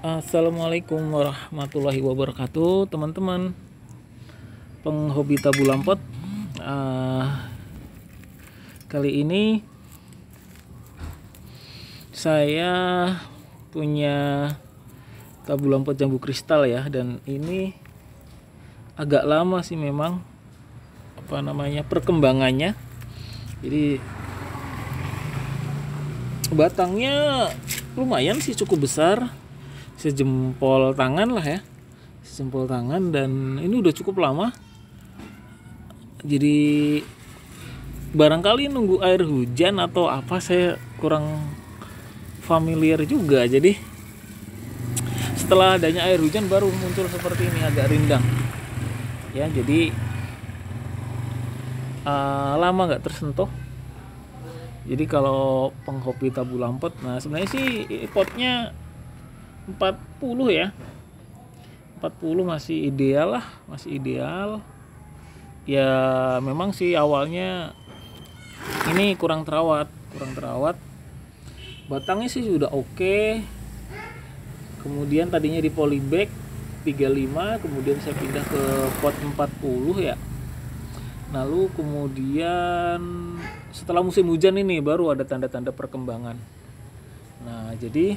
Assalamualaikum warahmatullahi wabarakatuh, teman-teman penghobi tabu lampot. Kali ini saya punya tabu lampot jambu kristal ya, dan ini agak lama sih memang perkembangannya. Jadi batangnya lumayan sih, cukup besar, sejempol tangan lah ya, sejempol tangan, dan ini udah cukup lama. Jadi barangkali nunggu air hujan atau apa, saya kurang familiar juga. Jadi setelah adanya air hujan baru muncul seperti ini, agak rindang ya. Jadi lama nggak tersentuh. Jadi kalau penghobi tabu lampot, nah sebenarnya sih potnya 40 ya, 40 masih ideal lah, masih ideal ya. Memang sih awalnya ini kurang terawat. Batangnya sih sudah oke. Kemudian tadinya di polybag 35, kemudian saya pindah ke pot 40 ya. Lalu kemudian setelah musim hujan ini baru ada tanda-tanda perkembangan. Nah, jadi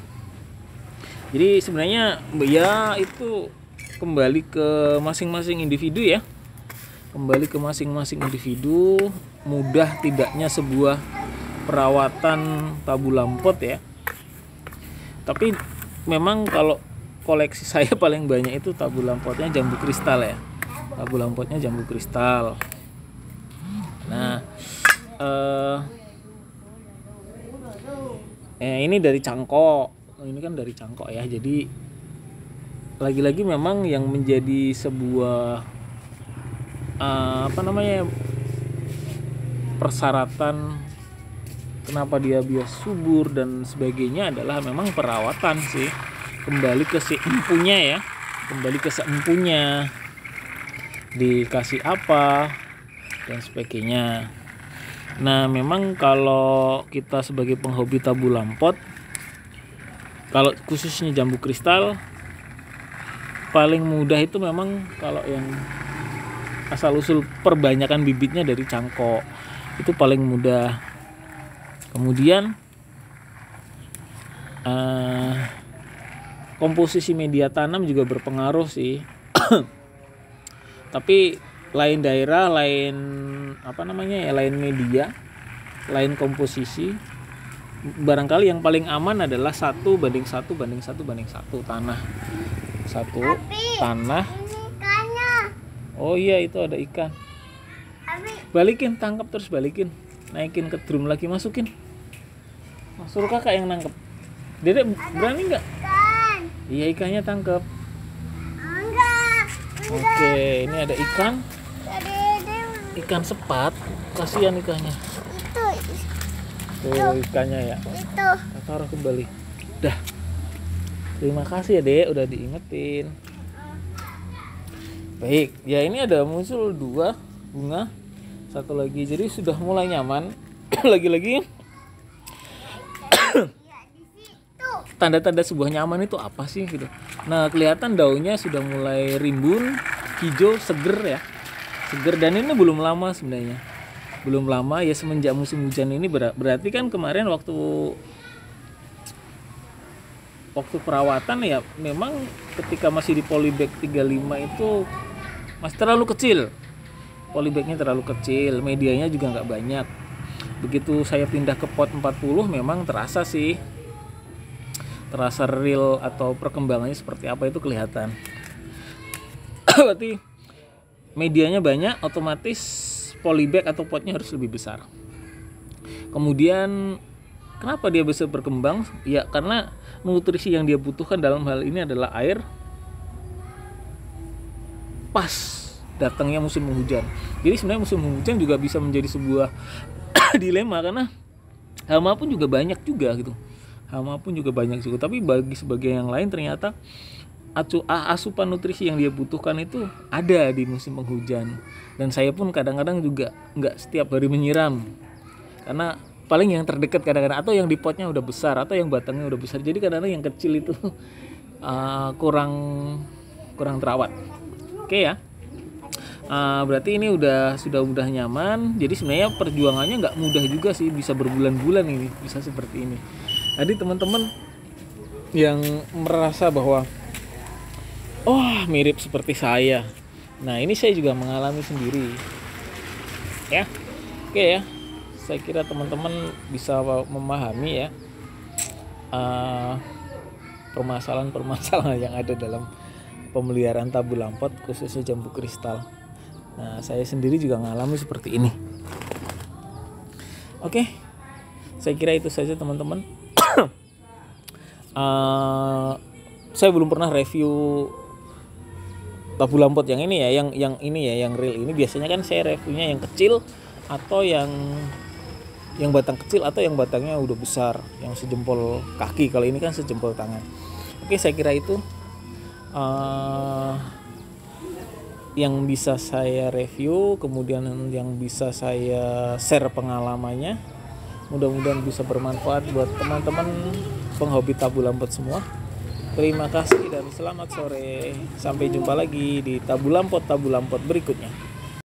sebenarnya ya itu kembali ke masing-masing individu ya. Kembali ke masing-masing individu, mudah tidaknya sebuah perawatan tabu lampot ya. Tapi memang kalau koleksi saya paling banyak itu tabu lampotnya jambu kristal ya. Tabu lampotnya jambu kristal. Nah, ini dari cangkok. Ini kan dari cangkok ya. Jadi lagi-lagi memang yang menjadi sebuah persyaratan kenapa dia bias subur dan sebagainya adalah memang perawatan sih. Kembali ke si empunya ya. Kembali ke seempunya. Dikasih apa dan sebagainya. Nah, memang kalau kita sebagai penghobi tabu lampot, kalau khususnya jambu kristal, paling mudah itu memang kalau yang asal usul perbanyakan bibitnya dari cangkok, itu paling mudah. Kemudian komposisi media tanam juga berpengaruh sih. Tapi lain daerah, lain lain media, lain komposisi. Barangkali yang paling aman adalah 1:1 tanah. Satu tanah. Oh iya, itu ada ikan. Balikin, tangkap terus balikin. Naikin ke drum lagi, masukin. Suruh kakak yang nangkep. Dedek berani nggak? Iya, ikannya tangkep. Oke, ini ada ikan. Ikan sepat, kasihan ikannya. Tuh ikannya ya. Taruh kembali. Dah. Terima kasih ya, Dek, udah diingetin. Baik, ya ini ada muncul 2 bunga. Satu lagi, jadi sudah mulai nyaman. Lagi-lagi tanda-tanda sebuah nyaman itu apa sih gitu. Nah, kelihatan daunnya sudah mulai rimbun, hijau, seger ya. Seger, dan ini belum lama sebenarnya. Belum lama ya, semenjak musim hujan ini berarti kan kemarin waktu perawatan ya, memang ketika masih di polybag 35 itu masih terlalu kecil. Polybagnya terlalu kecil, medianya juga nggak banyak. Begitu saya pindah ke pot 40 memang terasa sih. Terasa real atau perkembangannya seperti apa itu kelihatan. Berarti medianya banyak, otomatis polybag atau potnya harus lebih besar. Kemudian kenapa dia bisa berkembang? Ya karena nutrisi yang dia butuhkan dalam hal ini adalah air. Pas datangnya musim hujan. Jadi sebenarnya musim hujan juga bisa menjadi sebuah dilema, karena hama pun juga banyak juga gitu. Tapi bagi sebagian yang lain ternyata asupan nutrisi yang dia butuhkan itu ada di musim penghujan. Dan saya pun kadang-kadang juga nggak setiap hari menyiram, karena paling yang terdekat kadang-kadang, atau yang di potnya udah besar, atau yang batangnya udah besar. Jadi kadang-kadang yang kecil itu kurang terawat. Oke ya. Berarti ini sudah mudah nyaman. Jadi sebenarnya perjuangannya nggak mudah juga sih, bisa berbulan-bulan ini bisa seperti ini. Tadi teman-teman yang merasa bahwa mirip seperti saya, nah ini saya juga mengalami sendiri ya. Oke ya, saya kira teman-teman bisa memahami ya permasalahan-permasalahan yang ada dalam pemeliharaan tabu lampot, khususnya jambu kristal. Nah, saya sendiri juga mengalami seperti ini. Oke, saya kira itu saja teman-teman. Saya belum pernah review tabu lampot yang ini ya, yang ini ya, yang real ini. Biasanya kan saya reviewnya yang kecil atau yang batang kecil atau yang batangnya udah besar, yang sejempol kaki. Kalau ini kan sejempol tangan. Oke, saya kira itu yang bisa saya review, kemudian yang bisa saya share pengalamannya. Mudah-mudahan bisa bermanfaat buat teman-teman penghobi tabu lampot semua. Terima kasih dan selamat sore. Sampai jumpa lagi di tabu lampot berikutnya.